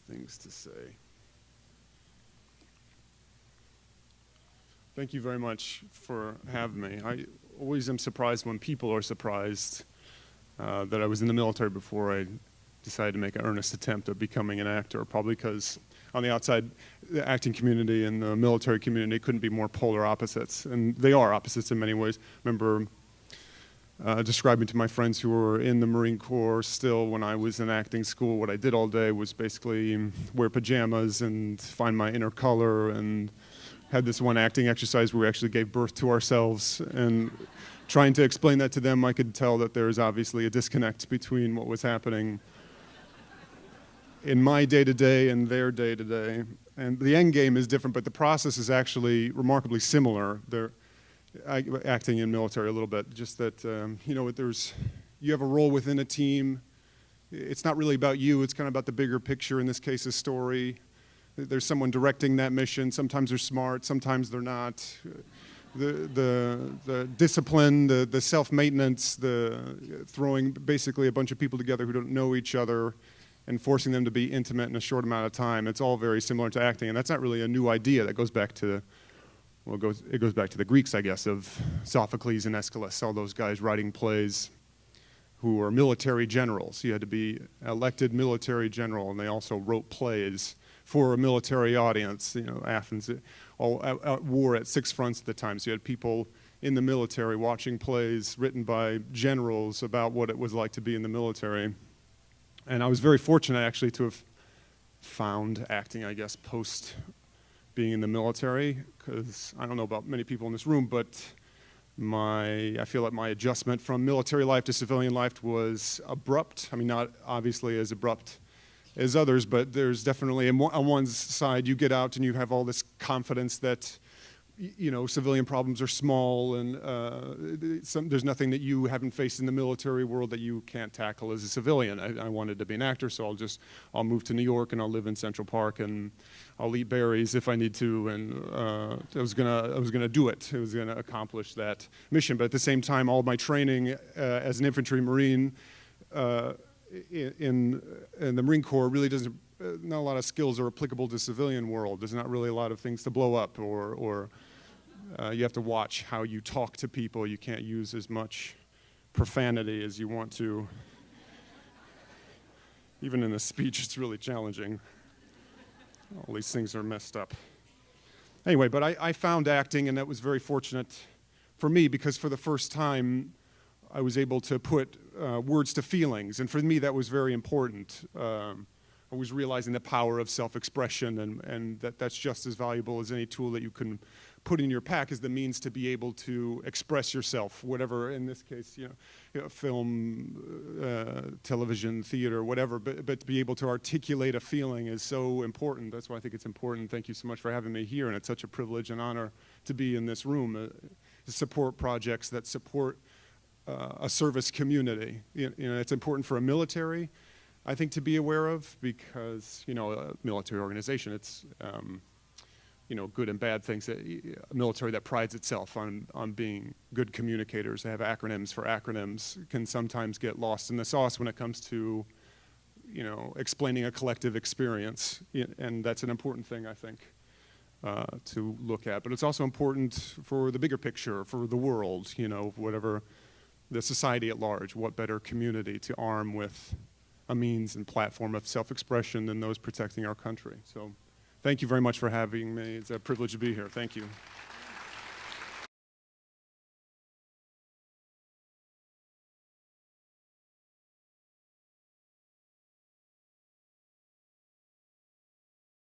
things to say. Thank you very much for having me. I always am surprised when people are surprised that I was in the military before I decided to make an earnest attempt at becoming an actor, probably because on the outside, the acting community and the military community couldn't be more polar opposites, and they are opposites in many ways. I remember describing to my friends who were in the Marine Corps still when I was in acting school, what I did all day was basically wear pajamas and find my inner color, and had this one acting exercise where we actually gave birth to ourselves. And trying to explain that to them, I could tell that there is obviously a disconnect between what was happening in my day-to-day and their day-to-day. And the end game is different, but the process is actually remarkably similar. They're acting in military a little bit, just that, you know, you have a role within a team. It's not really about you, it's kind of about the bigger picture, in this case, a story. There's someone directing that mission. Sometimes they're smart, sometimes they're not. The discipline, the self-maintenance, the throwing basically a bunch of people together who don't know each other and forcing them to be intimate in a short amount of time. It's all very similar to acting, and that's not really a new idea. That goes back to, well, it goes back to the Greeks, I guess, of Sophocles and Aeschylus, all those guys writing plays who were military generals. You had to be elected military general, and they also wrote plays for a military audience. You know, Athens, all at war at 6 fronts at the time, so you had people in the military watching plays written by generals about what it was like to be in the military. And I was very fortunate, actually, to have found acting, I guess, post being in the military, because I don't know about many people in this room, but I feel like my adjustment from military life to civilian life was abrupt. I mean, not obviously as abrupt as others, but there's definitely, on one side, you get out and you have all this confidence that, you know, civilian problems are small, and there's nothing that you haven't faced in the military world that you can't tackle as a civilian. I wanted to be an actor, so I'll move to New York and I'll live in Central Park and I'll eat berries if I need to, and I was gonna do it. I was gonna accomplish that mission. But at the same time, all my training as an infantry Marine in the Marine Corps really doesn't. Not a lot of skills are applicable to civilian world. There's not really a lot of things to blow up, or you have to watch how you talk to people. You can't use as much profanity as you want to. Even in a speech, it's really challenging. All these things are messed up. Anyway, but I found acting, and that was very fortunate for me, because for the first time, I was able to put words to feelings, and for me, that was very important. I was realizing the power of self-expression, and that's just as valuable as any tool that you can put in your pack, as the means to be able to express yourself, whatever, in this case, you know, film, television, theater, whatever, but to be able to articulate a feeling is so important. That's why I think it's important. Thank you so much for having me here, and it's such a privilege and honor to be in this room, to support projects that support a service community. You know, it's important for a military, I think, to be aware of, because, you know, a military organization, it's, you know, good and bad things. A military that prides itself on being good communicators, they have acronyms for acronyms, can sometimes get lost in the sauce when it comes to, you know, explaining a collective experience. And that's an important thing, I think, to look at. But it's also important for the bigger picture, for the world, you know, whatever, the society at large. What better community to arm with a means and platform of self-expression than those protecting our country. So thank you very much for having me. It's a privilege to be here. Thank you.